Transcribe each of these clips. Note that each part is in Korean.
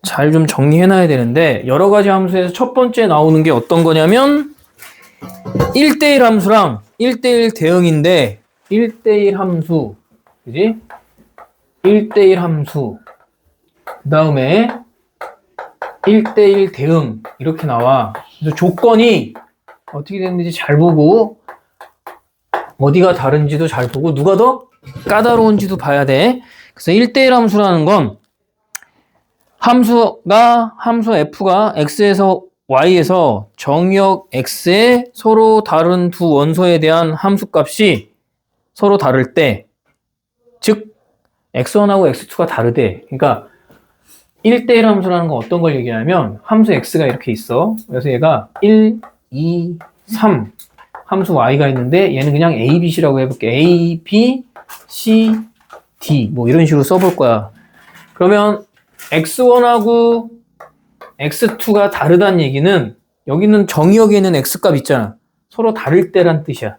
잘 좀 정리해놔야 되는데 여러 가지 함수에서 첫 번째 나오는 게 어떤 거냐면 1대1 함수랑 1대1 대응인데 1대1 함수, 그지? 1대1 함수 그 다음에 1대1 대응 이렇게 나와. 그래서 조건이 어떻게 됐는지 잘 보고 어디가 다른지도 잘 보고 누가 더 까다로운지도 봐야 돼. 그래서 1대1 함수라는 건 함수 f가 x에서 y에서 정의역 x에 서로 다른 두 원소에 대한 함수값이 서로 다를 때, 즉 x1하고 x2가 다르대. 그러니까 1대1 함수라는 건 어떤 걸 얘기하냐면 함수 x가 이렇게 있어. 그래서 얘가 1, 2, 3 함수 y가 있는데 얘는 그냥 a, b, c라고 해볼게. a, b, c, d 뭐 이런 식으로 써볼 거야. 그러면 x1하고 x2가 다르다는 얘기는 여기는 정의역에 있는 x값 있잖아. 서로 다를 때란 뜻이야.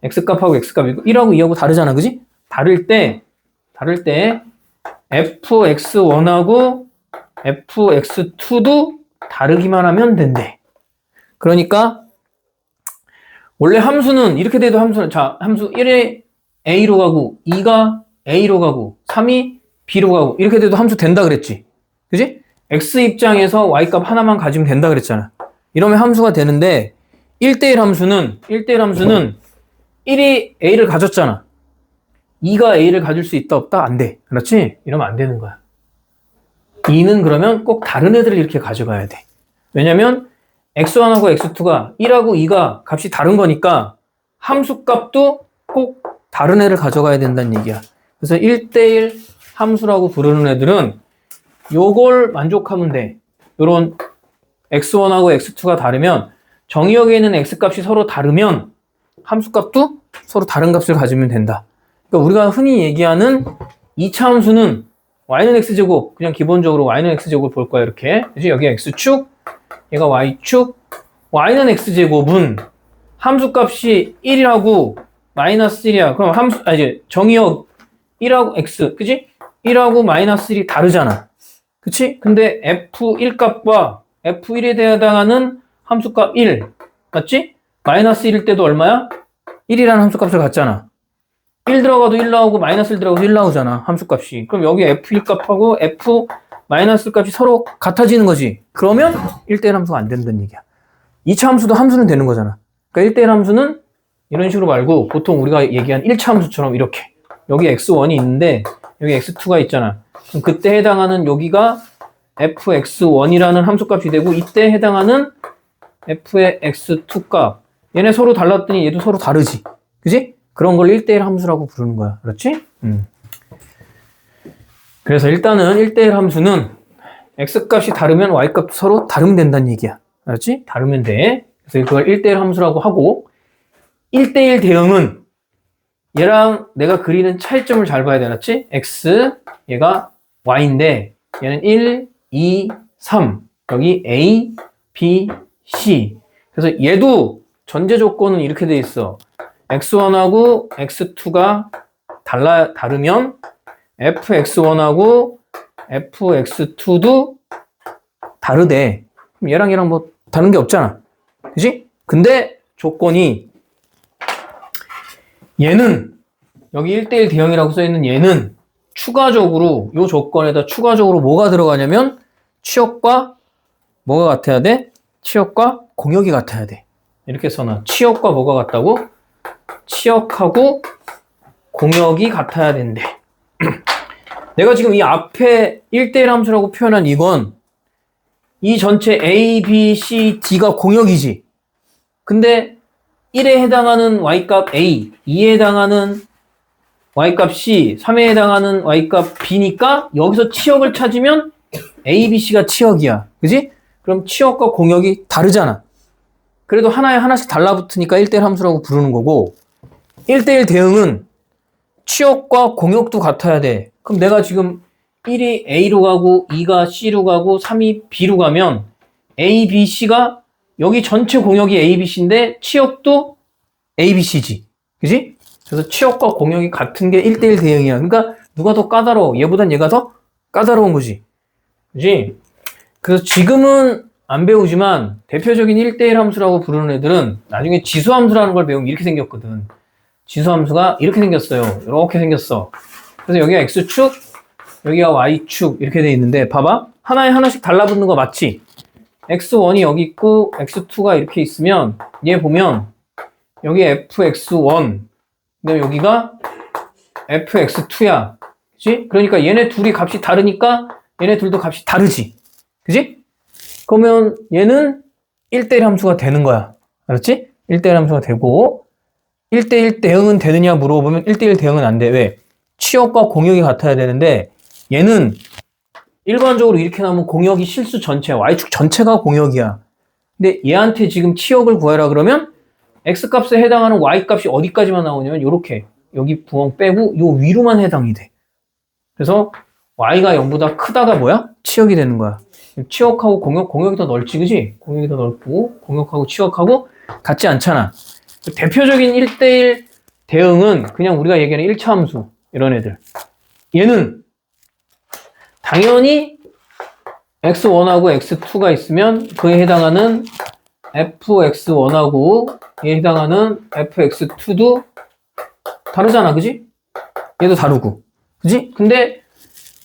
x값하고 x값 1하고 2하고 다르잖아. 그지? 다를 때 fx1하고 fx2도 다르기만 하면 된대. 그러니까 원래 함수는 이렇게 돼도 함수는 자 함수 1에 a로 가고 2가 a로 가고 3이 b로 가고 이렇게 돼도 함수 된다 그랬지. 그지? x 입장에서 y값 하나만 가지면 된다 그랬잖아. 이러면 함수가 되는데 1대1 함수는 1이 a를 가졌잖아. 2가 a를 가질 수 있다 없다? 안 돼. 그렇지? 이러면 안 되는 거야. 2는 그러면 꼭 다른 애들을 이렇게 가져가야 돼. 왜냐면 x1하고 x2가 1하고 2가 값이 다른 거니까 함수값도 꼭 다른 애를 가져가야 된다는 얘기야. 그래서 1대1 함수라고 부르는 애들은 요걸 만족하면 돼. 요런 x1하고 x2가 다르면 정의역에 있는 x값이 서로 다르면 함수값도 서로 다른 값을 가지면 된다. 그러니까 우리가 흔히 얘기하는 2차 함수는 y는 x제곱, 그냥 기본적으로 y는 x제곱을 볼 거야 이렇게. 그치? 여기 x축, 얘가 y축, y는 x제곱은 함수값이 1이라고 마이너스 1이야. 그럼 이제 정의역 1하고 x, 그치? 1하고 마이너스 1이 다르잖아. 그치? 근데 f1 값과 f1에 해당하는 함수값 1, 맞지? 마이너스 1일 때도 얼마야? 1이라는 함수값을 갖잖아. 1 들어가도 1 나오고 마이너스 1 들어가도 1 나오잖아. 함수값이. 그럼 여기 f1 값하고 f 마이너스 값이 서로 같아지는 거지. 그러면 1대1 함수가 안 된다는 얘기야. 2차 함수도 함수는 되는 거잖아. 그러니까 1대1 함수는 이런 식으로 말고 보통 우리가 얘기한 1차 함수처럼 이렇게 여기 x1이 있는데 여기 x2가 있잖아. 그럼 그때 해당하는 여기가 fx1이라는 함수값이 되고 이때 해당하는 f의 x2 값. 얘네 서로 달랐더니 얘도 서로 다르지. 그지? 그런 걸 1대1 함수라고 부르는 거야. 그렇지? 그래서 일단은 1대1 함수는 x값이 다르면 y값도 서로 다르면 된다는 얘기야. 알았지? 다르면 돼. 그래서 그걸 1대1 함수라고 하고 1대1 대응은 얘랑 내가 그리는 차이점을 잘 봐야 돼. 알았지? x, 얘가 y인데 얘는 1, 2, 3 여기 a, b, c 그래서 얘도 전제 조건은 이렇게 돼 있어. x1하고 x2가 다르면 fx1하고 fx2도 다르대. 그럼 얘랑 뭐 다른 게 없잖아. 그지? 근데 조건이 얘는 여기 1대1 대응이라고 써있는 얘는 추가적으로 이 조건에다 추가적으로 뭐가 들어가냐면 치역과 뭐가 같아야 돼? 치역과 공역이 같아야 돼. 이렇게 써놔. 치역과 뭐가 같다고? 치역하고 공역이 같아야 된대. 내가 지금 이 앞에 1대1 함수라고 표현한 이건 이 전체 A, B, C, D가 공역이지. 근데 1에 해당하는 y값 A, 2에 해당하는 y값 C, 3에 해당하는 y값 B니까 여기서 치역을 찾으면 A, B, C가 치역이야. 그지? 그럼 치역과 공역이 다르잖아. 그래도 하나에 하나씩 달라붙으니까 1대1 함수라고 부르는 거고 1대1 대응은 치역과 공역도 같아야 돼. 그럼 내가 지금 1이 A로 가고 2가 C로 가고 3이 B로 가면 A, B, C가 여기 전체 공역이 A, B, C인데 치역도 A, B, C지. 그지? 그래서 치역과 공역이 같은 게 1대1 대응이야. 그러니까 누가 더 까다로워? 얘보단 얘가 더 까다로운 거지. 그지? 그래서 지금은 안 배우지만 대표적인 1대1 함수라고 부르는 애들은 나중에 지수함수라는 걸 배우면 이렇게 생겼거든. 지수함수가 이렇게 생겼어요. 이렇게 생겼어. 그래서 여기가 X축, 여기가 Y축 이렇게 돼 있는데 봐봐. 하나에 하나씩 달라붙는 거 맞지? X1이 여기 있고 X2가 이렇게 있으면 얘 보면 여기 fx1 그다음에 여기가 fx2야. 그치? 그러니까 얘네 둘이 값이 다르니까 얘네 둘도 값이 다르지. 그치? 그러면 얘는 1대1 함수가 되는 거야. 알았지? 1대1 함수가 되고 1대1 대응은 되느냐 물어보면 1대1 대응은 안 돼. 왜? 치역과 공역이 같아야 되는데 얘는 일반적으로 이렇게 나오면 공역이 실수 전체, y축 전체가 공역이야. 근데 얘한테 지금 치역을 구해라 그러면 x값에 해당하는 y값이 어디까지만 나오냐면 요렇게 여기 부엉 빼고 요 위로만 해당이 돼. 그래서 y가 0보다 크다가 뭐야? 치역이 되는 거야. 치역하고 공역이 더 넓지, 그지? 공역이 더 넓고 공역하고 치역하고 같지 않잖아. 대표적인 1대1 대응은 그냥 우리가 얘기하는 1차 함수 이런 애들. 얘는 당연히 x1하고 x2가 있으면 그에 해당하는 fx1하고 얘에 해당하는 fx2도 다르잖아, 그지? 얘도 다르고, 그지? 근데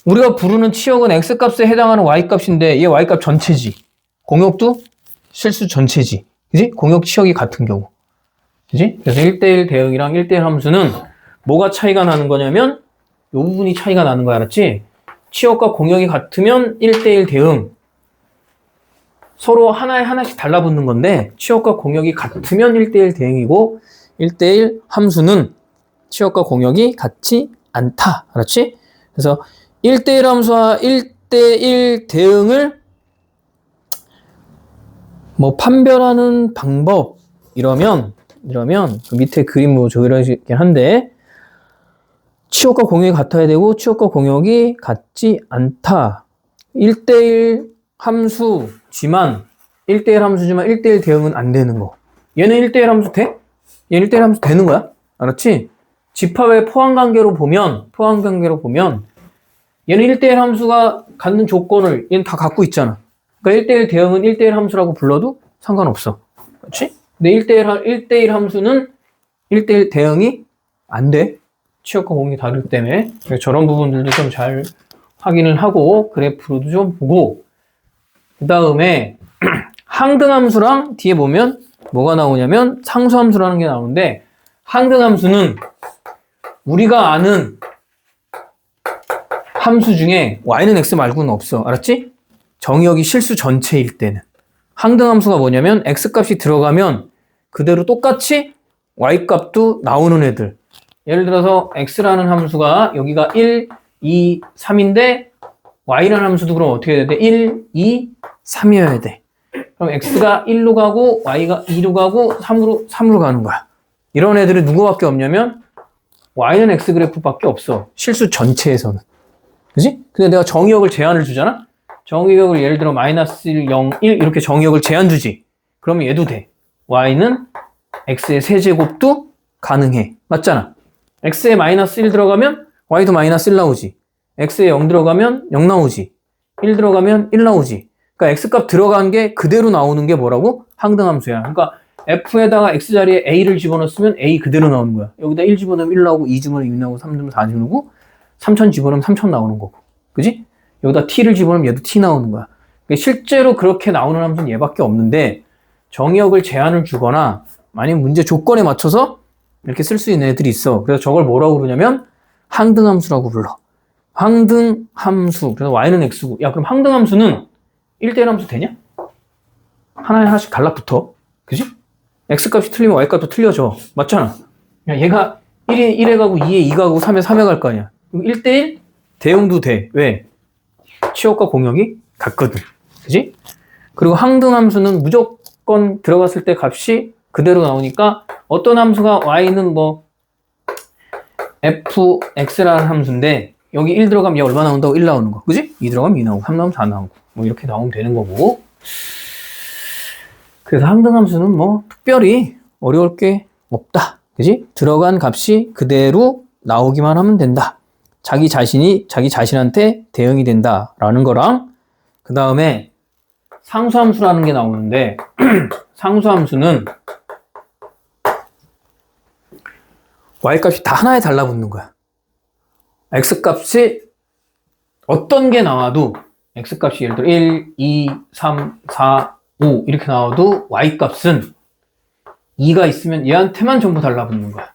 우리가 부르는 치역은 x값에 해당하는 y값인데 얘 y값 전체지. 공역도 실수 전체지. 그지? 공역 치역이 같은 경우. 그지? 그래서 1대1 대응이랑 1대1 함수는 뭐가 차이가 나는 거냐면 요 부분이 차이가 나는 거 알았지? 치역과 공역이 같으면 1대1 대응. 서로 하나에 하나씩 달라붙는 건데 치역과 공역이 같으면 1대1 대응이고 1대1 함수는 치역과 공역이 같지 않다. 알았지? 그래서 1대1 함수와 1대1 대응을 뭐 판별하는 방법 이러면 그 밑에 그림 뭐 저기라긴 한데 치역과 공역이 같아야 되고 치역과 공역이 같지 않다. 1대1 함수지만 1대1 함수지만 1대1 대응은 안 되는 거. 얘는 1대1 함수 돼? 얘는 1대1 함수 되는 거야. 알았지? 집합의 포함관계로 보면 얘는 1대1 함수가 갖는 조건을 얘는 다 갖고 있잖아. 그러니까 1대1 대응은 1대1 함수라고 불러도 상관없어. 그렇지? 근데 1대1 함수는 1대1 대응이 안 돼. 치역과 공역이 다르기 때문에. 저런 부분들도 좀 잘 확인을 하고 그래프로도 좀 보고 그 다음에 항등함수랑 뒤에 보면 뭐가 나오냐면 상수함수라는 게 나오는데 항등함수는 우리가 아는 함수 중에 y는 x 말고는 없어. 알았지? 정의역이 실수 전체일 때는. 항등함수가 뭐냐면 x값이 들어가면 그대로 똑같이 y값도 나오는 애들. 예를 들어서 x라는 함수가 여기가 1, 2, 3인데 y라는 함수도 그럼 어떻게 해야 돼? 1, 2, 3이어야 돼. 그럼 x가 1로 가고 y가 2로 가고 3으로 가는 거야. 이런 애들은 누구밖에 없냐면 y는 x 그래프밖에 없어. 실수 전체에서는. 그지? 근데 내가 정의역을 제한을 주잖아? 정의역을 예를 들어 마이너스 1, 0, 1 이렇게 정의역을 제한 주지. 그러면 얘도 돼. y는 x의 세제곱도 가능해. 맞잖아? x에 마이너스 1 들어가면 y도 마이너스 1 나오지. x에 0 들어가면 0 나오지. 1 들어가면 1 나오지. 그러니까 x값 들어간 게 그대로 나오는 게 뭐라고? 항등함수야. 그러니까 f에다가 x자리에 a를 집어넣으면 a 그대로 나오는 거야. 여기다 1 집어넣으면 1 나오고 2 집어넣으면 2 나오고 3 집어넣으면 4 나오고 3000 집어넣으면 3000 나오는 거고. 그지? 여기다 t를 집어넣으면 얘도 t 나오는 거야. 그러니까 실제로 그렇게 나오는 함수는 얘밖에 없는데 정의역을 제한을 주거나 만약 문제 조건에 맞춰서 이렇게 쓸 수 있는 애들이 있어. 그래서 저걸 뭐라고 부르냐면 항등함수라고 불러. 항등함수. 그래서 y는 x고. 야, 그럼 항등함수는 1대1 함수 되냐? 하나에 하나씩 달라붙어. 그지? x값이 틀리면 y값도 틀려져. 맞잖아. 야, 얘가 1에 1에 가고 2에 2 가고 3에 3에 갈 거 아니야. 1대1 대응도 돼. 왜? 치역과 공역이 같거든. 그지? 그리고 항등함수는 무조건 들어갔을 때 값이 그대로 나오니까 어떤 함수가 y는 뭐 fx라는 함수인데 여기 1 들어가면 얘 얼마 나온다고? 1 나오는 거. 그지? 2 들어가면 2 나오고 3 나오면 4 나오고 뭐 이렇게 나오면 되는 거고. 그래서 항등함수는 뭐 특별히 어려울 게 없다. 그지? 들어간 값이 그대로 나오기만 하면 된다. 자기 자신이 자기 자신한테 대응이 된다라는 거랑 그 다음에 상수함수라는 게 나오는데 상수함수는 y값이 다 하나에 달라붙는 거야. x값이 어떤 게 나와도 x값이 예를 들어 1, 2, 3, 4, 5 이렇게 나와도 y값은 2가 있으면 얘한테만 전부 달라붙는 거야.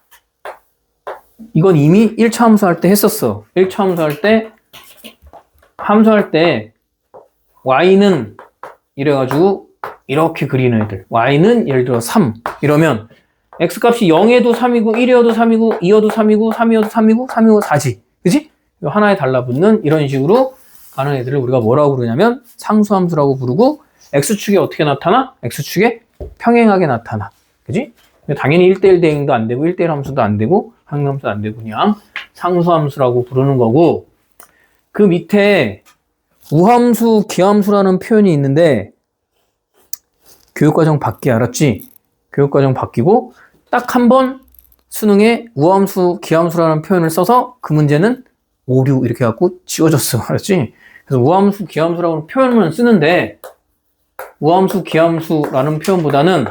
이건 이미 1차 함수할 때 했었어. 1차 함수할 때 함수할 때 y는 이래가지고 이렇게 그리는 애들. y는 예를 들어 3 이러면 x값이 0에도 3이고 1이어도 3이고 2여도 3이고 3이어도 3이고 3이어도 4지. 그치? 하나에 달라붙는 이런 식으로 가는 애들을 우리가 뭐라고 부르냐면 상수함수라고 부르고 x축에 어떻게 나타나? x축에 평행하게 나타나. 그치? 당연히 1대1 대응도 안 되고 1대1 함수도 안 되고 항함수도 안 되고 그냥 상수함수라고 부르는 거고 그 밑에 우함수, 기함수라는 표현이 있는데 교육과정 바뀌 알았지? 교육과정 바뀌고 딱 한 번 수능에 우함수, 기함수라는 표현을 써서 그 문제는 오류 이렇게 갖고 지워졌어. 알았지? 그래서 우함수, 기함수라는 표현만 쓰는데 우함수, 기함수라는 표현보다는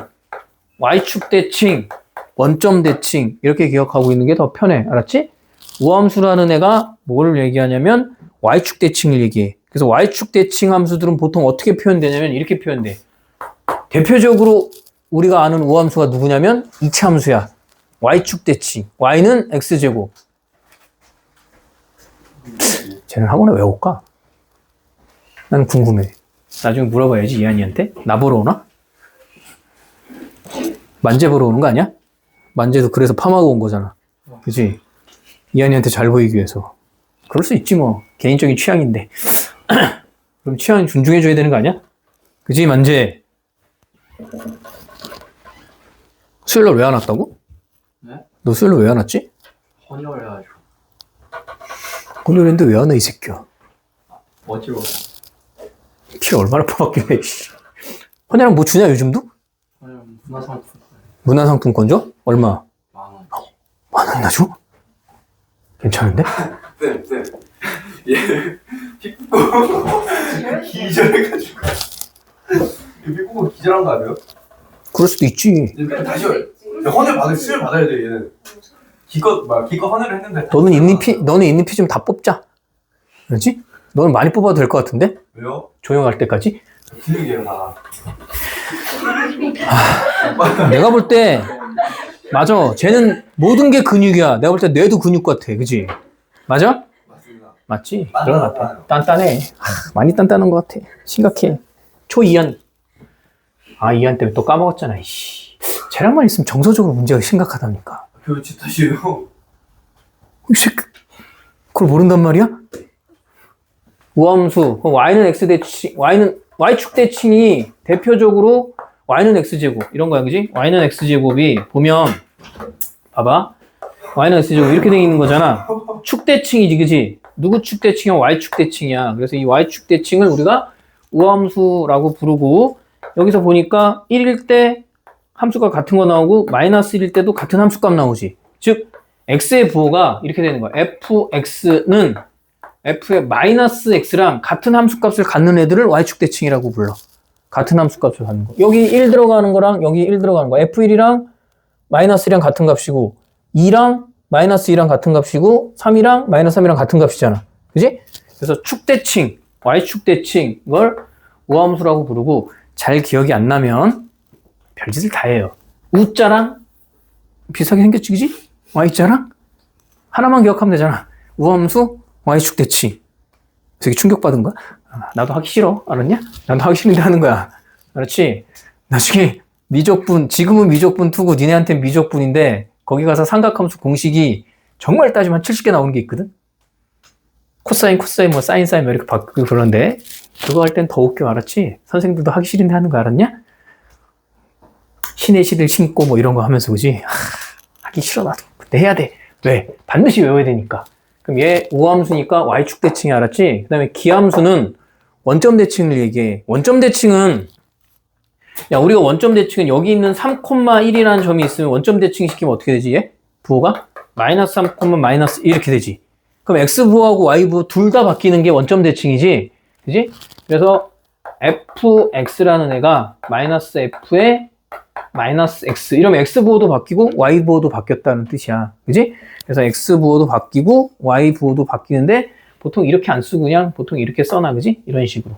y축 대칭, 원점 대칭 이렇게 기억하고 있는 게 더 편해. 알았지? 우함수라는 애가 뭘 얘기하냐면 y축 대칭을 얘기해. 그래서 y축 대칭 함수들은 보통 어떻게 표현되냐면 이렇게 표현돼. 대표적으로 우리가 아는 우함수가 누구냐면 이차함수야. y축 대칭. y는 x제곱. 쟤는 학원에 왜 올까? 난 궁금해. 나중에 물어봐야지 이한이한테. 나 보러 오나? 만재 보러 오는 거 아니야? 만재도 그래서 팜하고 온 거잖아. 그치? 이한이한테 잘 보이기 위해서. 그럴 수 있지 뭐. 개인적인 취향인데. 그럼 취향 존중해줘야 되는 거 아니야? 그치 만재? 수요일날 왜 안 왔다고? 네? 너 수요일날 왜 안 왔지? 헌혈 해가지고 오늘인데 왜 안 와 이 새끼야? 어지러워. 키 얼마나 퍼봤길래 씨. 헌혈은 뭐 주냐 요즘도? 헌혈 문화상품 문화상품권 줘? 얼마? 10,000원. 10,000원이나 줘? 괜찮은데? 쌤. 얘 피부고 기절해가지고 피부고 기절한 거 아니에요? 그럴 수도 있지. 그냥 다시 헌혈 받을 수혈 받아야 돼 얘는. 기껏 헌혈을 했는데. 너는 있는 피 좀 다 뽑자. 그렇지? 너는 많이 뽑아도 될 것 같은데? 왜요? 조용할 때까지? 근육이에요 다. 내가 볼 때 맞아. 쟤는 모든 게 근육이야. 내가 볼 때 뇌도 근육 같아. 그지? 맞아? 맞습니다. 맞지? 그런 것 같아. 단단해. 많이 단단한 것 같아. 심각해. 초2한. 이한 때문에 또 까먹었잖아. 이씨. 쟤랑만 있으면 정서적으로 문제가 심각하다니까. 교육집 탓이에요. 이 새끼. 그걸 모른단 말이야? 우함수. 그럼 y는 x 대칭, y는 y축 대칭이 대표적으로 y는 x제곱 이런 거야. 그지? y는 x제곱이 보면 봐봐. y는 x제곱 이렇게 돼 있는 거잖아. 축 대칭이지. 그지? 누구 축 대칭이야? y축 대칭이야. 그래서 이 y축 대칭을 우리가 우함수라고 부르고 여기서 보니까 1일 때 함수가 같은 거 나오고 마이너스 1일 때도 같은 함수값 나오지. 즉 x의 부호가 이렇게 되는 거야. fx는 f의 마이너스 x랑 같은 함수값을 갖는 애들을 y축 대칭이라고 불러. 같은 함수값을 갖는 거. 여기 1 들어가는 거랑 여기 1 들어가는 거. f1이랑 마이너스 1이랑 같은 값이고 2랑 마이너스 2랑 같은 값이고 3이랑 마이너스 3이랑 같은 값이잖아. 그지? 그래서 축 대칭, y축 대칭 이걸 우함수라고 부르고 잘 기억이 안 나면 별짓을 다 해요. 우자랑 비슷하게 생겼지, 그지? y자랑 하나만 기억하면 되잖아. 우함수, y축 대칭. 되게 충격받은 거야? 나도 하기 싫어. 알았냐? 나도 하기 싫은데 하는 거야. 그렇지? 나중에 미적분, 지금은 미적분 2고 니네한테는 미적분인데 거기 가서 삼각함수 공식이 정말 따지면 70개 나오는 게 있거든? 코사인, 뭐 사인, 뭐 이렇게 바꾸고 그러는데 그거 할 땐 더 웃겨. 알았지? 선생님들도 하기 싫은데 하는 거 알았냐? 신의 시를 심고 뭐 이런 거 하면서 그지? 하기 싫어 나도. 근데 해야 돼. 왜? 반드시 외워야 되니까. 그럼 얘 우함수니까 y축 대칭이 알았지? 그 다음에 기함수는 원점 대칭을 얘기해. 원점 대칭은 야 우리가 원점 대칭은 여기 있는 3,1이라는 점이 있으면 원점 대칭 시키면 어떻게 되지 얘? 부호가? 마이너스 3, 마이너스 1 이렇게 되지. 그럼 x 부호하고 y 부호 둘 다 바뀌는 게 원점 대칭이지? 그지? 그래서 fx라는 애가 마이너스 f에 마이너스 x 이러면 x 부호도 바뀌고 y 부호도 바뀌었다는 뜻이야. 그지? 그래서 x 부호도 바뀌고 y 부호도 바뀌는데 보통 이렇게 안 쓰고 그냥 보통 이렇게 써놔. 그지? 이런 식으로.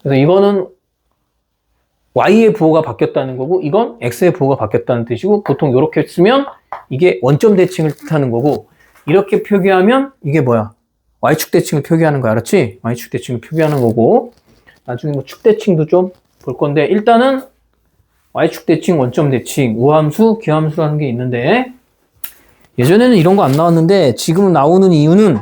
그래서 이거는 y의 부호가 바뀌었다는 거고 이건 x의 부호가 바뀌었다는 뜻이고 보통 이렇게 쓰면 이게 원점 대칭을 뜻하는 거고 이렇게 표기하면 이게 뭐야? y축 대칭을 표기하는 거야. 알았지? y축 대칭을 표기하는 거고 나중에 뭐 축 대칭도 좀 볼 건데 일단은 y축 대칭, 원점 대칭, 우함수, 기함수라는 게 있는데 예전에는 이런 거 안 나왔는데 지금 나오는 이유는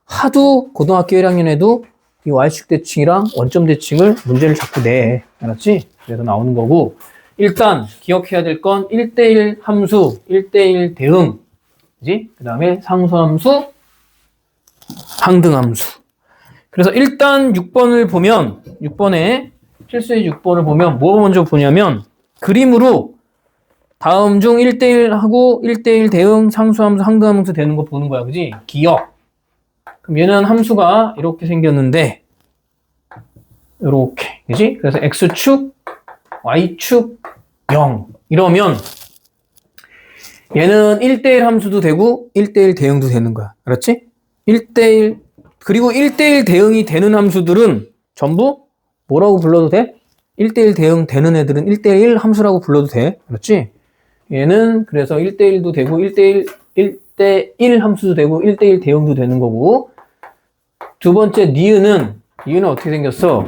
하도 고등학교 1학년에도 이 y축 대칭이랑 원점 대칭을 문제를 자꾸 내. 알았지? 그래서 나오는 거고 일단 기억해야 될 건 1대1 함수, 1대1 대응 그지? 그 다음에 상수함수, 항등함수. 그래서 일단 6번을 보면 6번에 필수의 6번을 보면 뭐 먼저 보냐면 그림으로 다음 중 1대1 하고 1대1 대응, 상수함수, 항등함수 되는 거 보는 거야. 그지? 기억. 그럼 얘는 함수가 이렇게 생겼는데 이렇게. 그지? 그래서 x축, y축 0 이러면 얘는 1대1 함수도 되고 1대1 대응도 되는 거야. 알았지? 1대1 그리고 1대1 대응이 되는 함수들은 전부 뭐라고 불러도 돼? 1대1 대응 되는 애들은 1대1 함수라고 불러도 돼. 그렇지? 얘는 그래서 1대1도 되고 1대1 함수도 되고 1대1 대응도 되는 거고 두 번째 니은은 어떻게 생겼어?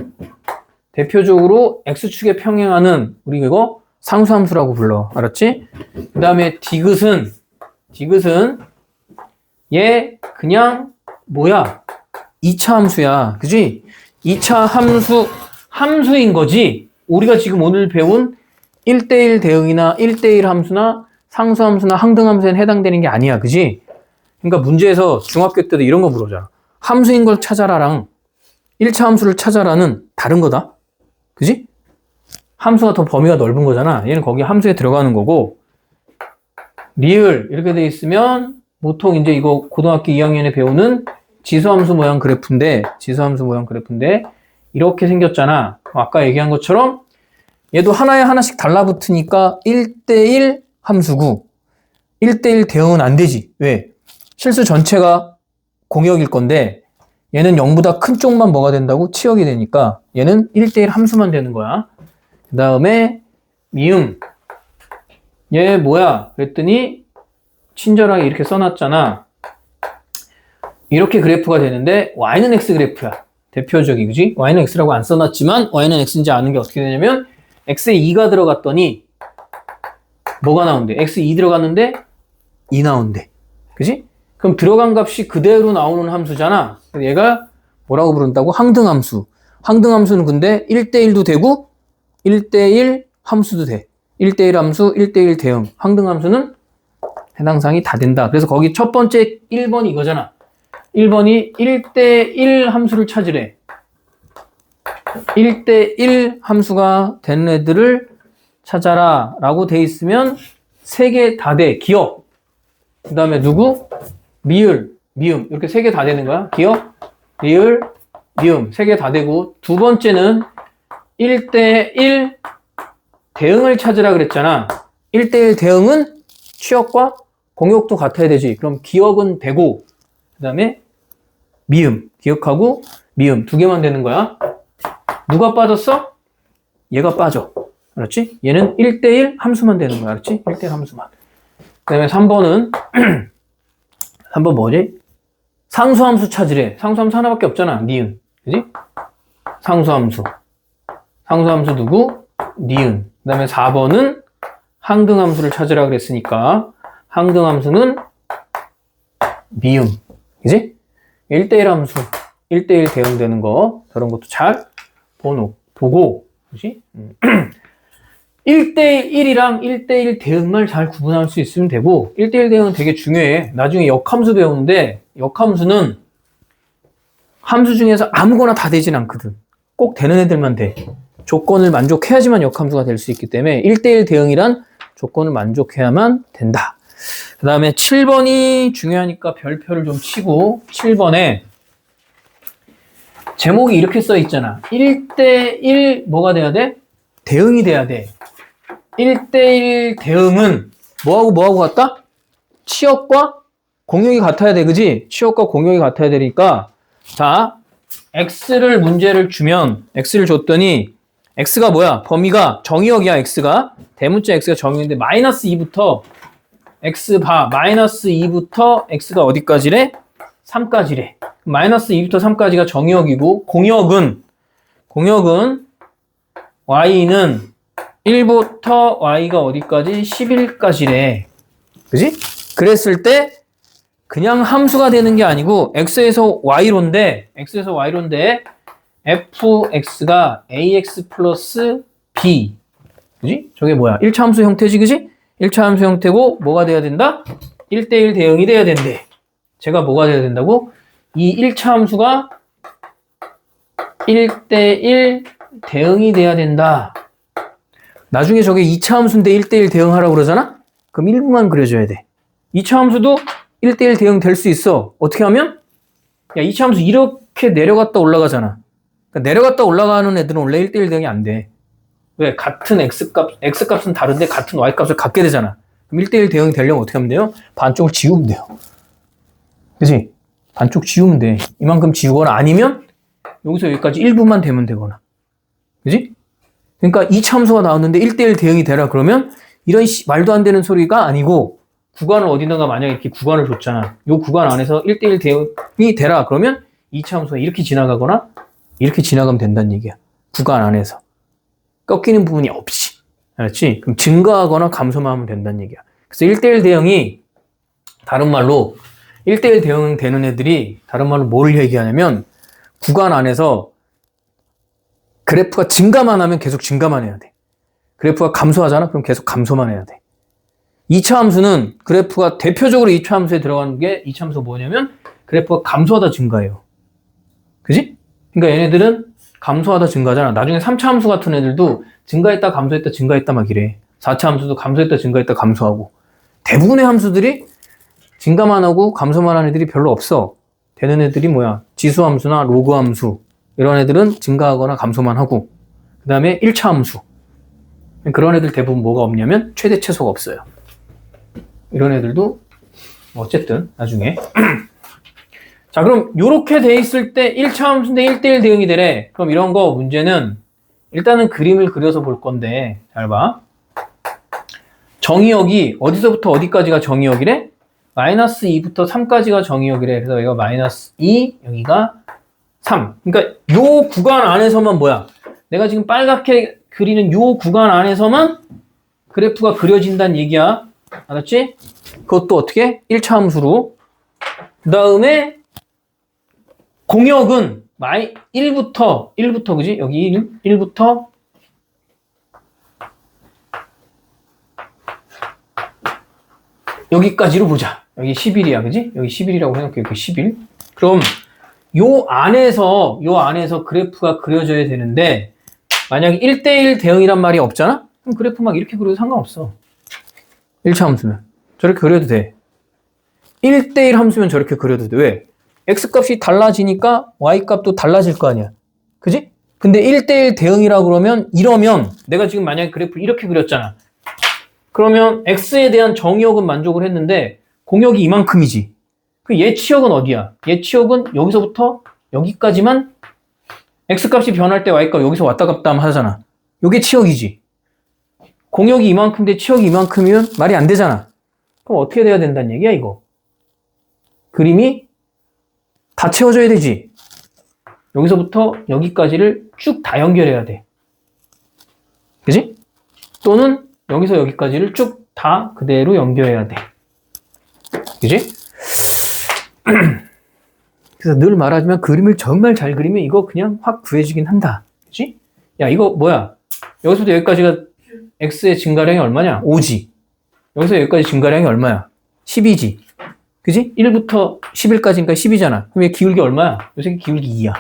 대표적으로 x축에 평행하는 우리 이거 상수함수라고 불러. 알았지? 그 다음에 디귿은 얘 그냥 뭐야? 2차 함수야. 그지? 2차 함수인 거지. 우리가 지금 오늘 배운 1대1 대응이나 1대1 함수나 상수함수나 항등함수에 해당되는 게 아니야. 그지? 그러니까 문제에서 중학교 때도 이런 거 물어보잖아. 함수인 걸 찾아라랑 1차 함수를 찾아라는 다른 거다. 그지? 함수가 더 범위가 넓은 거잖아. 얘는 거기 함수에 들어가는 거고 리을 이렇게 돼 있으면 보통 이제 이거 고등학교 2학년에 배우는 지수함수 모양 그래프인데 이렇게 생겼잖아. 아까 얘기한 것처럼 얘도 하나에 하나씩 달라붙으니까 1대1 함수고 1대1 대응은 안 되지. 왜? 실수 전체가 공역일 건데 얘는 0보다 큰 쪽만 뭐가 된다고? 치역이 되니까 얘는 1대1 함수만 되는 거야. 그 다음에 미음 얘 뭐야? 그랬더니 친절하게 이렇게 써놨잖아. 이렇게 그래프가 되는데 y는 x 그래프야. 대표적이 그지? y는 x라고 안 써놨지만 y는 x인지 아는 게 어떻게 되냐면 x에 2가 들어갔더니 뭐가 나온대? x 2 들어갔는데 2 나온대. 그지? 그럼 들어간 값이 그대로 나오는 함수잖아. 얘가 뭐라고 부른다고? 항등함수. 항등함수는 근데 1대1도 되고 1대1 함수도 돼. 1대1 함수, 1대1 대응. 항등함수는 해당사항이 다 된다. 그래서 거기 첫 번째 1번이 이거잖아. 1번이 1대1 함수를 찾으래. 1대1 함수가 되는 애들을 찾아라 라고 돼 있으면 3개 다 돼. 기억. 그 다음에 누구? 미을, 미음. 이렇게 3개 다 되는 거야. 기억, 리을, 미음. 3개 다 되고 두 번째는 1대1 대응을 찾으라 그랬잖아. 1대1 대응은 취역과 공역도 같아야 되지. 그럼 기억은 되고 그 다음에 미음, 기억하고 미음 2개만 되는 거야. 누가 빠졌어? 얘가 빠져. 그렇지? 얘는 1대1 함수만 되는 거야. 그렇지? 1대1 함수만. 그 다음에 3번은 3번 뭐지? 상수함수 찾으래. 상수함수 하나밖에 없잖아. 니은. 그지? 상수함수. 상수함수 누구? 니은. 그 다음에 4번은 항등함수를 찾으라 그랬으니까 항등함수는 미음. 그지? 1대1 함수. 1대1 대응되는 거. 저런 것도 잘 보고. 그지? 1대1이랑 1대1 대응만 잘 구분할 수 있으면 되고 1대1 대응은 되게 중요해. 나중에 역함수 배우는데 역함수는 함수 중에서 아무거나 다 되진 않거든. 꼭 되는 애들만 돼. 조건을 만족해야지만 역함수가 될 수 있기 때문에 1대1 대응이란 조건을 만족해야만 된다. 그 다음에 7번이 중요하니까 별표를 좀 치고 7번에 제목이 이렇게 써 있잖아. 1대1 뭐가 돼야 돼? 대응이 돼야 돼. 1대1 대응은 뭐하고 같다? 치역과 공역이 같아야 돼. 그지? 치역과 공역이 같아야 되니까 자, x를 문제를 주면 x를 줬더니 x가 뭐야? 범위가 정의역이야. x가 대문자 x가 정의역인데 마이너스 2부터 x 봐. 마이너스 2부터 x가 어디까지래? 3까지래. 마이너스 2부터 3까지가 정의역이고 공역은 y는 1부터 y가 어디까지? 11까지래. 그지? 그랬을 때 그냥 함수가 되는 게 아니고 x에서 y로인데 fx가 ax 플러스 b. 그지? 저게 뭐야? 1차 함수 형태지, 그지? 1차 함수 형태고 뭐가 돼야 된다? 1대1 대응이 돼야 된대. 제가 뭐가 돼야 된다고? 이 1차 함수가 1대1 대응이 돼야 된다. 나중에 저게 2차 함수인데 1대1 대응하라고 그러잖아? 그럼 1부만 그려줘야 돼. 2차 함수도 1대1 대응 될 수 있어. 어떻게 하면? 야, 2차 함수 이렇게 내려갔다 올라가잖아. 그러니까 내려갔다 올라가는 애들은 원래 1대1 대응이 안 돼. 왜? 같은 x값은 다른데 같은 y값을 갖게 되잖아. 그럼 1대1 대응이 되려면 어떻게 하면 돼요? 반쪽을 지우면 돼요. 그치? 반쪽 지우면 돼. 이만큼 지우거나 아니면 여기서 여기까지 1부만 되면 되거나. 그치? 그러니까 2차 함수가 나왔는데 1대1 대응이 되라 그러면 이런 말도 안 되는 소리가 아니고 구간을 어디다가 만약에 이렇게 구간을 줬잖아. 이 구간 안에서 1대1 대응이 되라 그러면 2차 함수가 이렇게 지나가거나 이렇게 지나가면 된다는 얘기야. 구간 안에서. 꺾이는 부분이 없이. 알았지? 그럼 증가하거나 감소만 하면 된다는 얘기야. 그래서 1대1 대응이 다른 말로 1대1 대응 되는 애들이 다른 말로 뭘 얘기하냐면 구간 안에서 그래프가 증가만 하면 계속 증가만 해야 돼. 그래프가 감소하잖아? 그럼 계속 감소만 해야 돼. 2차 함수는 그래프가 대표적으로 2차 함수에 들어가는 게 2차 함수가 뭐냐면 그래프가 감소하다 증가해요. 그지? 그러니까 얘네들은 감소하다 증가잖아. 나중에 3차 함수 같은 애들도 증가했다 감소했다 증가했다 막 이래. 4차 함수도 감소했다 증가했다 감소하고. 대부분의 함수들이 증가만 하고 감소만 하는 애들이 별로 없어. 되는 애들이 뭐야? 지수 함수나 로그 함수 이런 애들은 증가하거나 감소만 하고 그 다음에 1차 함수 그런 애들 대부분 뭐가 없냐면 최대 최소가 없어요. 이런 애들도 어쨌든 나중에 자 그럼 이렇게 돼 있을 때 1차 함수인데 1대1 대응이 되래. 그럼 이런 거 문제는 일단은 그림을 그려서 볼 건데 잘 봐. 정의역이 어디서부터 어디까지가 정의역이래? 마이너스 2부터 3까지가 정의역이래. 그래서 여기가 마이너스 2, 여기가 3. 그러니까 요 구간 안에서만 뭐야? 내가 지금 빨갛게 그리는 요 구간 안에서만 그래프가 그려진다는 얘기야. 알았지? 그것도 어떻게? 1차 함수로. 그 다음에 공역은 1부터 그지? 여기 1부터 여기까지로 보자. 여기 11이야. 그지? 여기 11이라고 생각해. 여기 11. 그럼 요 안에서 그래프가 그려져야 되는데 만약에 1대1 대응이란 말이 없잖아? 그럼 그래프 막 이렇게 그려도 상관없어. 1차 함수면. 저렇게 그려도 돼. 1대1 함수면 저렇게 그려도 돼. 왜? x값이 달라지니까 y값도 달라질 거 아니야. 그지? 근데 1대1 대응이라고 그러면 이러면 내가 지금 만약에 그래프를 이렇게 그렸잖아. 그러면 x에 대한 정의역은 만족을 했는데 공역이 이만큼이지. 그 얘 치역은 어디야? 얘 치역은 여기서부터 여기까지만 x값이 변할 때 y값 여기서 왔다 갔다 하잖아. 요게 치역이지. 공역이 이만큼인데 치역이 이만큼이면 말이 안 되잖아. 그럼 어떻게 돼야 된다는 얘기야 이거? 그림이 다 채워져야 되지. 여기서부터 여기까지를 쭉 다 연결해야 돼. 그지? 또는 여기서 여기까지를 쭉 다 그대로 연결해야 돼. 그지? 그래서 늘 말하지만 그림을 정말 잘 그리면 이거 그냥 확 구해지긴 한다. 그지? 야, 이거 뭐야? 여기서부터 여기까지가 x의 증가량이 얼마냐? 5지. 여기서 여기까지 증가량이 얼마야? 12지. 그지? 1부터 11까지니까 10이잖아. 그럼 얘 기울기 얼마야? 이 새끼 기울기 2야.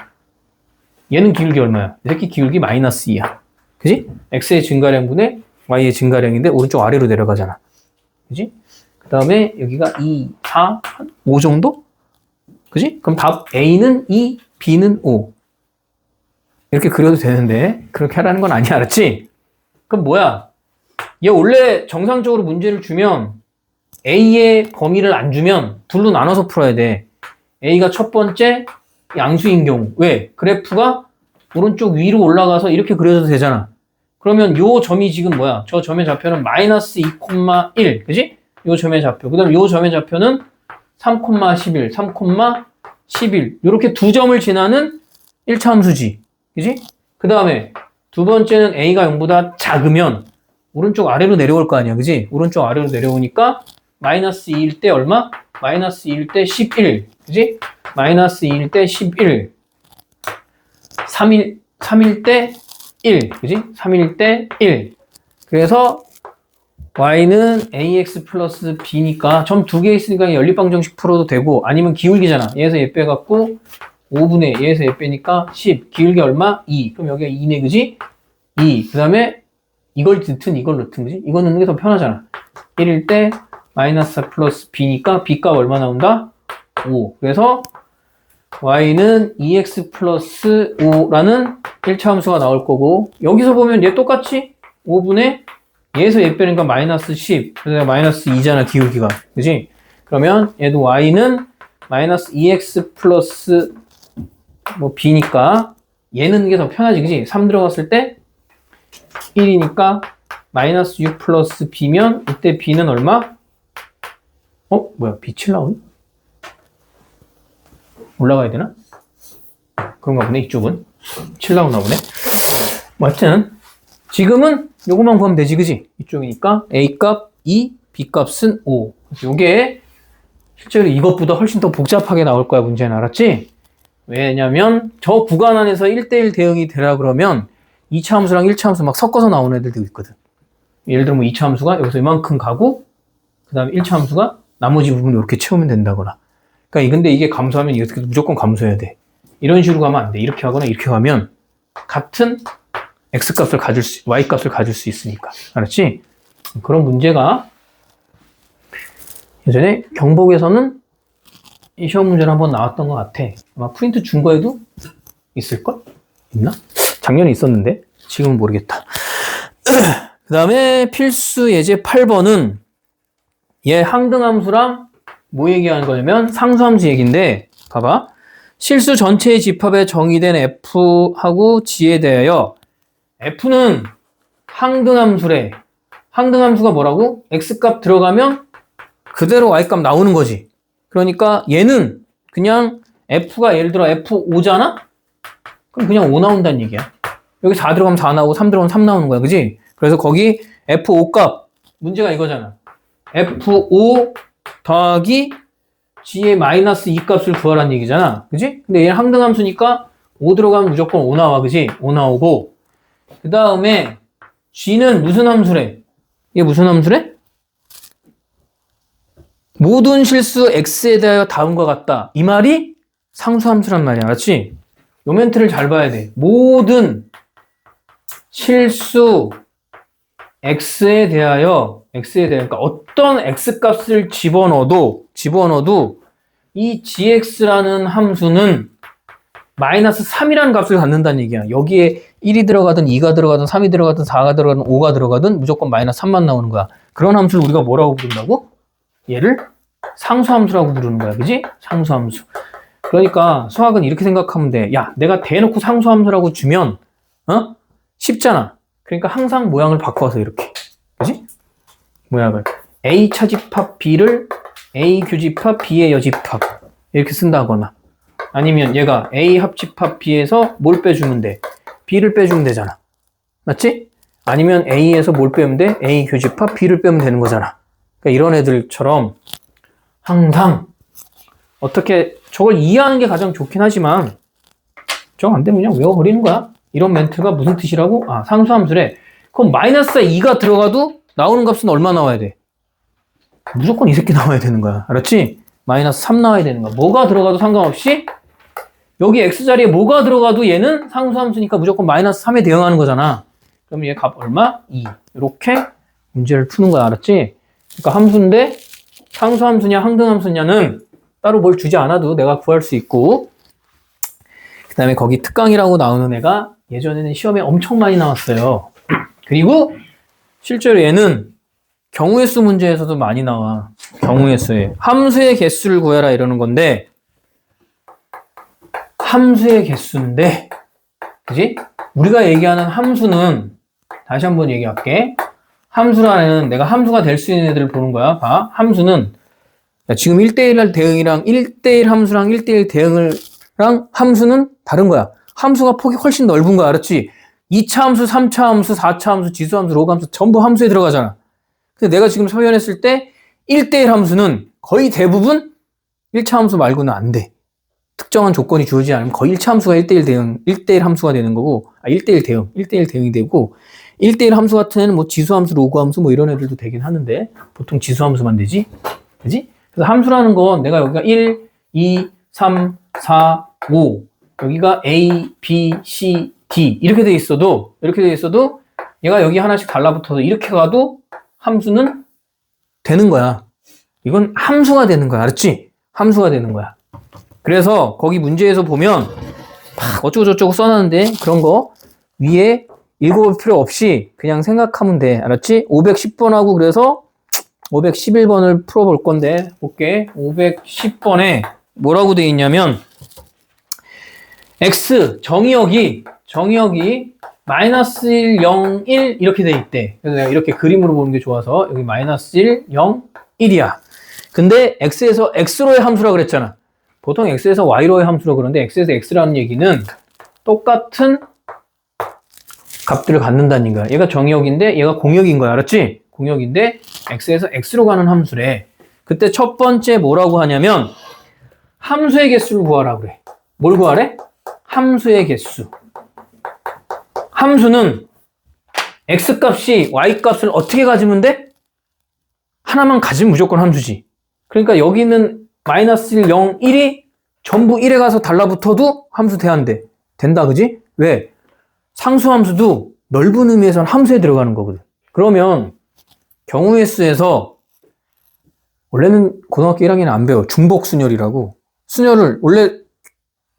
얘는 기울기 얼마야? 이 새끼 기울기 마이너스 2야. 그지? x의 증가량분의 y의 증가량인데 오른쪽 아래로 내려가잖아. 그지? 그 다음에 여기가 2, 4, 5 정도? 그지? 그럼 답 A는 2, B는 5. 이렇게 그려도 되는데 그렇게 하라는 건 아니야. 알았지? 그럼 뭐야? 얘 원래 정상적으로 문제를 주면 A의 범위를 안 주면 둘로 나눠서 풀어야 돼. A가 첫 번째 양수인 경우. 왜? 그래프가 오른쪽 위로 올라가서 이렇게 그려도 되잖아. 그러면 요 점이 지금 뭐야? 저 점의 좌표는 마이너스 2,1. 그지? 요 점의 좌표. 그 다음 요 점의 좌표는 3,11, 3,11. 요렇게 두 점을 지나는 1차 함수지. 그지? 그 다음에 두 번째는 A가 0보다 작으면 오른쪽 아래로 내려올 거 아니야. 그지? 오른쪽 아래로 내려오니까 마이너스 2일 때 얼마? 마이너스 2일 때 11. 그지? 마이너스 2일 때 11. 3일 때 1. 그지? 3일 때 1. 그래서 y는 ax 플러스 b니까 점 두 개 있으니까 연립방정식 풀어도 되고 아니면 기울기잖아. 얘에서 얘 빼갖고 5분의 얘에서 얘 빼니까 10. 기울기 얼마? 2. 그럼 여기가 2네. 그지? 2. 그 다음에 이걸 넣든 이걸 넣든. 그지? 이거 넣는 게 더 편하잖아. 1일 때 마이너스 4 플러스 b니까 b값 얼마 나온다? 5. 그래서 y는 2x 플러스 5라는 1차 함수가 나올 거고 여기서 보면 얘 똑같이 5분의 얘에서 얘 빼니까 마이너스 10. 그래서 마이너스 2잖아 기울기가. 그지? 그러면 얘도 y는 마이너스 2x 플러스 뭐 b니까 얘 넣는 게 더 편하지. 그지? 3 들어갔을 때 1이니까 마이너스 6 플러스 b면 이때 b는 얼마? 뭐야 b 7 나오니? 올라가야 되나? 그런가 보네. 이쪽은 7 나오나 보네. 뭐 하여튼 지금은 요것만 구하면 되지. 그지? 이쪽이니까 A값 2, B값은 5. 요게 실제로 이것보다 훨씬 더 복잡하게 나올 거야. 문제는. 알았지? 왜냐면 저 구간 안에서 1대1 대응이 되라 그러면 2차 함수랑 1차 함수 막 섞어서 나오는 애들도 있거든. 예를 들면 2차 함수가 여기서 이만큼 가고 그 다음에 1차 함수가 나머지 부분을 이렇게 채우면 된다거나. 그러니까 근데 이게 감소하면 이렇게 무조건 감소해야 돼. 이런 식으로 가면 안 돼. 이렇게 하거나 이렇게 가면 같은 x값을 y값을 가질 수 있으니까. 알았지? 그런 문제가 예전에 경복에서는 이 시험 문제로 한번 나왔던 것 같아. 아마 프린트 준 거에도 있을걸? 있나? 작년에 있었는데 지금은 모르겠다. 그 다음에 필수 예제 8번은 얘 항등함수랑 뭐 얘기하는 거냐면 상수함수 얘기인데 봐봐. 실수 전체의 집합에 정의된 f하고 g에 대하여 f는 항등함수래. 항등함수가 뭐라고? x값 들어가면 그대로 y값 나오는 거지. 그러니까 얘는 그냥 f가 예를 들어 f5잖아? 그럼 그냥 5 나온다는 얘기야. 여기 4 들어가면 4 나오고 3 들어가면 3 나오는 거야. 그지? 그래서 거기 f5 값 문제가 이거잖아. f5 더하기 g의 마이너스 2 값을 구하라는 얘기잖아. 그지? 근데 얘는 항등함수니까 5 들어가면 무조건 5 나와. 그지? 5 나오고 그 다음에 g는 무슨 함수래? 이게 무슨 함수래? 모든 실수 x에 대하여 다음과 같다. 이 말이 상수함수란 말이야. 알았지? 요 멘트를 잘 봐야 돼. 모든 실수 x에 대하여 그러니까 어떤 x값을 집어넣어도 이 gx라는 함수는 마이너스 3이라는 값을 갖는다는 얘기야. 여기에 1이 들어가든 2가 들어가든 3이 들어가든 4가 들어가든 5가 들어가든 무조건 마이너스 3만 나오는 거야. 그런 함수를 우리가 뭐라고 부른다고? 얘를 상수함수라고 부르는 거야. 그지? 상수함수. 그러니까 수학은 이렇게 생각하면 돼. 야, 내가 대놓고 상수함수라고 주면 쉽잖아. 그러니까 항상 모양을 바꿔서 이렇게. 그지? 모양을 A 차집합 B를 A 교집합 B의 여집합 이렇게 쓴다거나 아니면 얘가 A 합집합 B에서 뭘 빼주면 돼? B를 빼주면 되잖아. 맞지? 아니면 A에서 뭘 빼면 돼? A 교집합 B를 빼면 되는 거잖아. 그러니까 이런 애들처럼 항상 어떻게 저걸 이해하는 게 가장 좋긴 하지만 정 안 되면 그냥 외워버리는 거야. 이런 멘트가 무슨 뜻이라고? 아, 상수함수래. 그럼 마이너스 2가 들어가도 나오는 값은 얼마 나와야 돼? 무조건 이 새끼 나와야 되는 거야. 알았지? 마이너스 3 나와야 되는 거야. 뭐가 들어가도 상관없이 여기 x자리에 뭐가 들어가도 얘는 상수함수니까 무조건 마이너스 3에 대응하는 거잖아. 그럼 얘 값 얼마? 2. 이렇게 문제를 푸는 거야. 알았지? 그러니까 함수인데 상수함수냐 항등함수냐는 따로 뭘 주지 않아도 내가 구할 수 있고 그 다음에 거기 특강이라고 나오는 애가 예전에는 시험에 엄청 많이 나왔어요. 그리고 실제로 얘는 경우의 수 문제에서도 많이 나와. 경우의 수에. 함수의 개수를 구해라 이러는 건데, 함수의 개수인데, 그지? 우리가 얘기하는 함수는, 다시 한번 얘기할게. 함수라는, 내가 함수가 될 수 있는 애들을 보는 거야. 봐. 함수는, 지금 1대1 대응이랑 1대1 함수랑 1대1 대응이랑 함수는 다른 거야. 함수가 폭이 훨씬 넓은 거야. 알았지? 2차 함수, 3차 함수, 4차 함수, 지수함수, 로그함수 전부 함수에 들어가잖아. 근데 내가 지금 설명했을 때 1대1 함수는 거의 대부분 1차 함수 말고는 안 돼. 특정한 조건이 주어지지 않으면 거의 1차 함수가 1대1 대응, 1대1 함수가 되는 거고, 1대1 대응, 1대1 대응이 되고, 1대1 함수 같은 애는 뭐 지수함수, 로그함수 뭐 이런 애들도 되긴 하는데, 보통 지수함수만 되지? 그지? 그래서 함수라는 건 내가 여기가 1, 2, 3, 4, 5, 여기가 A, B, C, D 이렇게 돼 있어도 얘가 여기 하나씩 달라붙어서 이렇게 가도 함수는 되는 거야. 이건 함수가 되는 거야. 알았지? 함수가 되는 거야. 그래서 거기 문제에서 보면 막 어쩌고저쩌고 써놨는데 그런 거 위에 읽어볼 필요 없이 그냥 생각하면 돼. 알았지? 510번하고 그래서 511번을 풀어볼 건데 볼게. 510번에 뭐라고 돼 있냐면 x 정의역이 마이너스 1, 0, 1 이렇게 돼 있대. 그래서 내가 이렇게 그림으로 보는 게 좋아서 여기 마이너스 1, 0, 1이야. 근데 x에서 x로의 함수라 그랬잖아. 보통 x에서 y로의 함수라 그러는데 x에서 x라는 얘기는 똑같은 값들을 갖는다는 거야. 얘가 정의역인데 얘가 공역인 거야. 알았지? 공역인데 x에서 x로 가는 함수래. 그때 첫 번째 뭐라고 하냐면 함수의 개수를 구하라 그래. 뭘 구하래? 함수의 개수. 함수는 x값이 y값을 어떻게 가지면 돼? 하나만 가지면 무조건 함수지. 그러니까 여기는 마이너스 1, 0, 1이 전부 1에 가서 달라붙어도 함수 돼야 안 돼? 된다, 그지? 왜? 상수함수도 넓은 의미에서는 함수에 들어가는 거거든. 그러면 경우의 수에서 원래는 고등학교 1학년에 안 배워. 중복순열이라고. 순열을 원래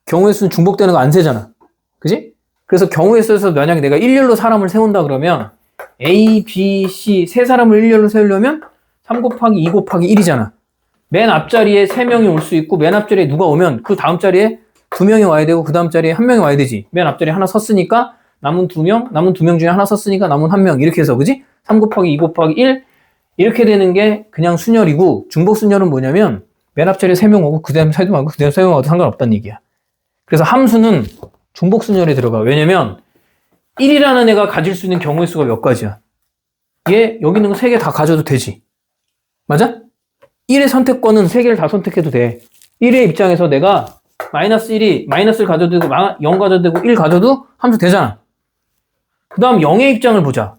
경우의 수는 중복되는 거 안 세잖아. 그지? 그래서 경우의 수에서 만약에 내가 일렬로 사람을 세운다 그러면 A, B, C 세 사람을 일렬로 세우려면 3 곱하기 2 곱하기 1이잖아. 맨 앞자리에 3명이 올 수 있고 맨 앞자리에 누가 오면 그 다음 자리에 2명이 와야 되고 그 다음 자리에 1명이 와야 되지. 맨 앞자리에 하나 섰으니까 남은 2명 중에 하나 섰으니까 남은 1명 이렇게 해서 그지? 3 곱하기 2 곱하기 1 이렇게 되는 게 그냥 순열이고 중복순열은 뭐냐면 맨 앞자리에 3명 오고 그 다음 3명 오고 그 다음 3명 와도 상관없다는 얘기야. 그래서 함수는 중복순열에 들어가. 왜냐면 1이라는 애가 가질 수 있는 경우의 수가 몇 가지야. 얘 여기 있는 거 3개 다 가져도 되지. 맞아? 1의 선택권은 3개를 다 선택해도 돼. 1의 입장에서 내가 마이너스 1이 마이너스를 가져도 되고 0 가져도 되고 1 가져도 함수 되잖아. 그 다음 0의 입장을 보자.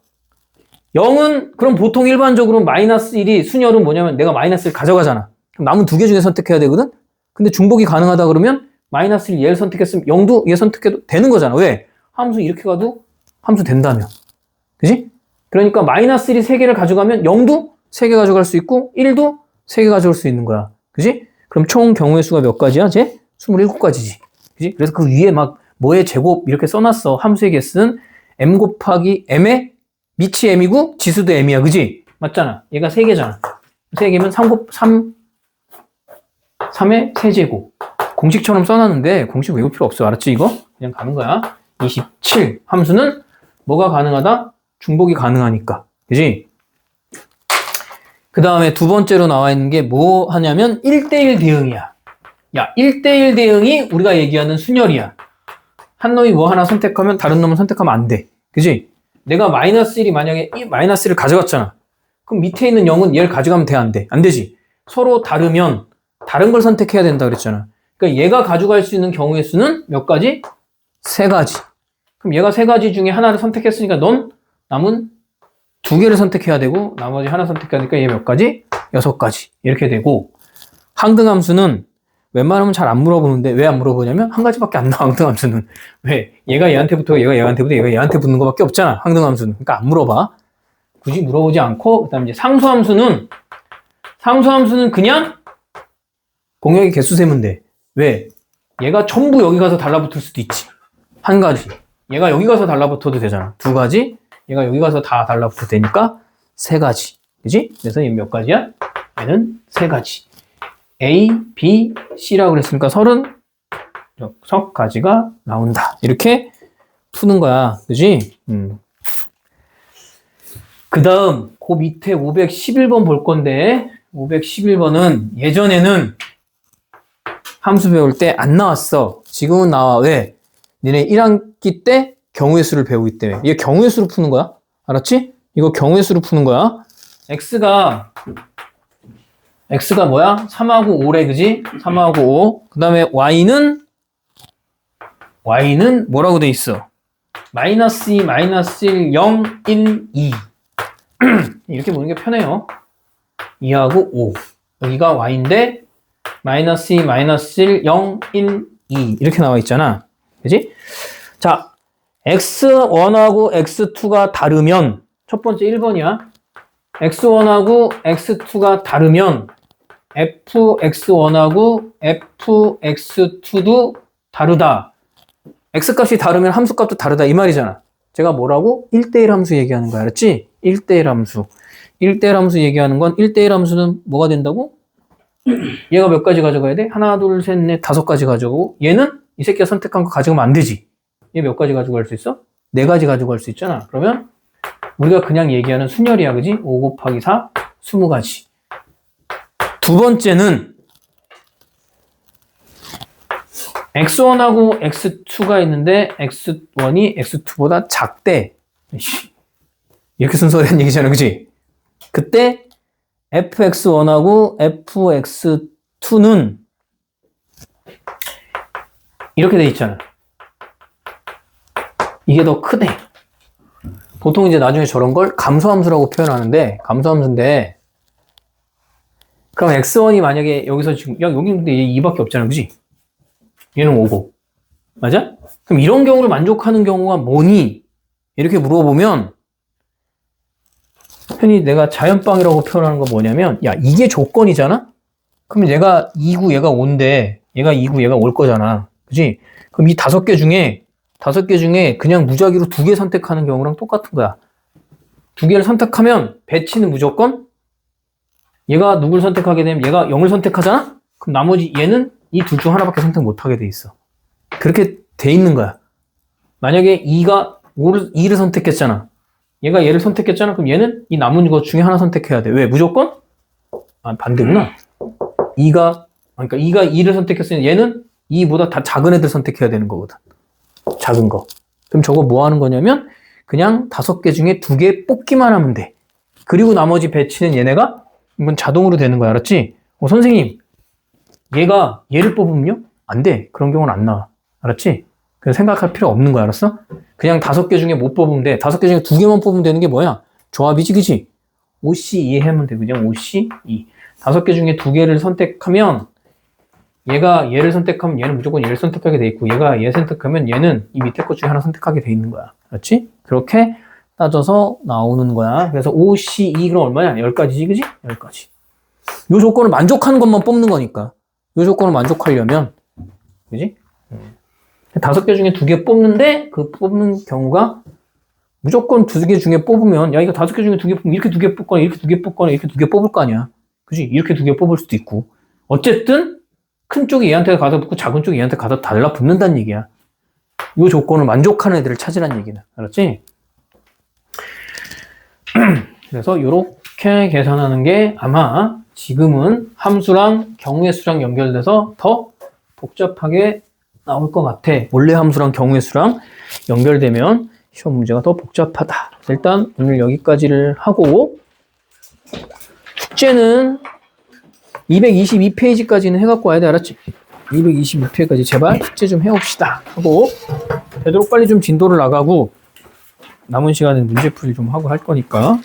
0은 그럼 보통 일반적으로 마이너스 1이 순열은 뭐냐면 내가 마이너스를 가져가잖아. 그럼 남은 2개 중에 선택해야 되거든? 근데 중복이 가능하다 그러면 마이너스 1 얘를 선택했으면 0도 얘 선택해도 되는 거잖아. 왜? 함수 이렇게 가도 함수 된다며. 그지? 그러니까 마이너스 1이 3개를 가져가면 0도 3개 가져갈 수 있고 1도 3개 가져올 수 있는 거야. 그지? 그럼 총 경우의 수가 몇 가지야? 쟤? 27가지지. 그지? 그래서 그 위에 막 뭐의 제곱 이렇게 써놨어. 함수의 개수는 m 곱하기 m의 밑이 m이고 지수도 m이야. 그지? 맞잖아. 얘가 3개잖아. 3개면 3의 세제곱. 공식처럼 써놨는데 공식 외울 필요 없어. 알았지 이거? 그냥 가는 거야. 27. 함수는 뭐가 가능하다? 중복이 가능하니까. 그지? 그 다음에 두 번째로 나와 있는 게 뭐 하냐면 1대1 대응이야. 야, 1대1 대응이 우리가 얘기하는 순열이야. 한 놈이 뭐 하나 선택하면 다른 놈을 선택하면 안 돼. 그지? 내가 마이너스 1이 만약에 마이너스 1을 가져갔잖아. 그럼 밑에 있는 0은 얘를 가져가면 돼? 안 돼? 안 되지. 서로 다르면 다른 걸 선택해야 된다 그랬잖아. 그러니까 얘가 가져갈 수 있는 경우의 수는 몇 가지? 3가지. 그럼 얘가 3가지 중에 하나를 선택했으니까 넌 남은 2개를 선택해야 되고 나머지 하나 선택하니까 얘 몇 가지? 6가지. 이렇게 되고 항등함수는 웬만하면 잘 안 물어보는데 왜 안 물어보냐면 한 가지밖에 안 나와. 항등함수는. 왜? 얘가 얘한테 붙고 얘가 얘한테 붙고 얘가 얘한테 붙는 거밖에 없잖아. 항등함수는. 그러니까 안 물어봐. 굳이 물어보지 않고 그 다음에 이제 상수함수는 그냥 공역의 개수 세면 돼. 왜? 얘가 전부 여기 가서 달라붙을 수도 있지. 한 가지. 얘가 여기 가서 달라붙어도 되잖아. 두 가지. 얘가 여기 가서 다 달라붙어도 되니까 세 가지. 그지? 그래서 얘 몇 가지야? 얘는 세 가지. A, B, C라고 그랬으니까 36가지가 나온다. 이렇게 푸는 거야. 그지? 그 다음, 그 밑에 511번 볼 건데, 511번은 예전에는 함수 배울 때 안 나왔어. 지금은 나와. 왜? 니네 1학기 때 경우의 수를 배우기 때문에. 이게 경우의 수로 푸는 거야. 알았지? 이거 경우의 수로 푸는 거야. X가 뭐야? 3하고 5래, 그지? 3하고 5. 그 다음에 Y는 뭐라고 돼 있어? 마이너스 2, 마이너스 1, 0, 1, 2. 이렇게 보는 게 편해요. 2하고 5. 여기가 Y인데, 마이너스 2, 마이너스 1, 0, 1, 2. 이렇게 나와 있잖아. 그지? 자, X1하고 X2가 다르면, 첫 번째 1번이야. X1하고 X2가 다르면, fx1하고 fx2도 다르다. x값이 다르면 함수값도 다르다. 이 말이잖아. 제가 뭐라고? 1대1 함수 얘기하는 거야. 알았지? 1대1 함수. 1대1 함수 얘기하는 건 1대1 함수는 뭐가 된다고? 얘가 몇 가지 가져가야 돼? 하나, 둘, 셋, 넷, 5가지 가져가고 얘는 이 새끼가 선택한 거 가져가면 안 되지. 얘 몇 가지 가져갈 수 있어? 4가지 가져갈 수 있잖아. 그러면 우리가 그냥 얘기하는 순열이야. 그지? 5 곱하기 4, 20가지. 두 번째는 x1하고 x2가 있는데 x1이 x2보다 작대. 이렇게 순서된 얘기잖아. 그지? 그때 fx1하고 fx2는 이렇게 돼 있잖아. 이게 더 크대. 보통 이제 나중에 저런 걸 감소함수라고 표현하는데, 감소함수인데, 그럼 x1이 만약에 여기서 지금, 야, 여기 근데 얘 2밖에 없잖아. 그지? 얘는 5고. 맞아? 그럼 이런 경우를 만족하는 경우가 뭐니? 이렇게 물어보면, 흔히 내가 자연빵이라고 표현하는 건 뭐냐면, 야, 이게 조건이잖아? 그럼 얘가 2고 얘가 5인데, 얘가 2고 얘가 5일 거잖아. 그지? 그럼 이 5개 중에 그냥 무작위로 2개 선택하는 경우랑 똑같은 거야. 2개를 선택하면 배치는 무조건 얘가 누굴 선택하게 되면 얘가 0을 선택하잖아? 그럼 나머지 얘는 이 둘 중 하나밖에 선택 못하게 돼 있어. 그렇게 돼 있는 거야. 만약에 2를 선택했잖아. 얘가 얘를 선택했잖아. 그럼 얘는 이 남은 것 중에 하나 선택해야 돼. 왜? 무조건? 아, 반대구나. 2가 2를 선택했으니 얘는 2보다 다 작은 애들 선택해야 되는 거거든. 작은 거. 그럼 저거 뭐 하는 거냐면 그냥 5개 중에 2개 뽑기만 하면 돼. 그리고 나머지 배치는 얘네가 이건 자동으로 되는 거야. 알았지? 선생님, 얘를 뽑으면요? 안 돼. 그런 경우는 안 나와. 알았지? 그래서 생각할 필요 없는 거야. 알았어? 그냥 5개 중에 못 뽑으면 돼. 5개 중에 2개만 뽑으면 되는 게 뭐야? 조합이지, 그치? OC2 하면 돼. 그냥 OC2. 5개 중에 2개를 선택하면 얘가 얘를 선택하면 얘는 무조건 얘를 선택하게 돼 있고 얘가 얘 선택하면 얘는 이 밑에 것 중에 하나 선택하게 돼 있는 거야. 알았지? 그렇게 따져서 나오는 거야. 그래서 OC2 그럼 얼마냐? 10가지지, 그지? 10가지. 요 조건을 만족하는 것만 뽑는 거니까. 요 조건을 만족하려면, 그지? 5개 중에 2개 뽑는데, 그 뽑는 경우가 무조건 2개 중에 뽑으면, 야, 이거 5개 중에 2개 뽑으면 이렇게 2개 뽑거나, 이렇게 2개 뽑거나, 이렇게 2개 뽑을 거 아니야. 그지? 이렇게 2개 뽑을 수도 있고. 어쨌든, 큰 쪽이 얘한테 가다 붙고, 작은 쪽이 얘한테 가다 달라붙는다는 얘기야. 요 조건을 만족하는 애들을 찾으라는 얘기는. 알았지? 그래서 이렇게 계산하는 게 아마 지금은 함수랑 경우의 수랑 연결돼서 더 복잡하게 나올 것 같아. 원래 함수랑 경우의 수랑 연결되면 시험 문제가 더 복잡하다. 일단 오늘 여기까지를 하고 숙제는 222페이지까지는 해갖고 와야 돼. 알았지? 222페이지까지 제발 숙제 좀 해봅시다 하고 되도록 빨리 좀 진도를 나가고 남은 시간에 문제풀이 좀 하고 할 거니까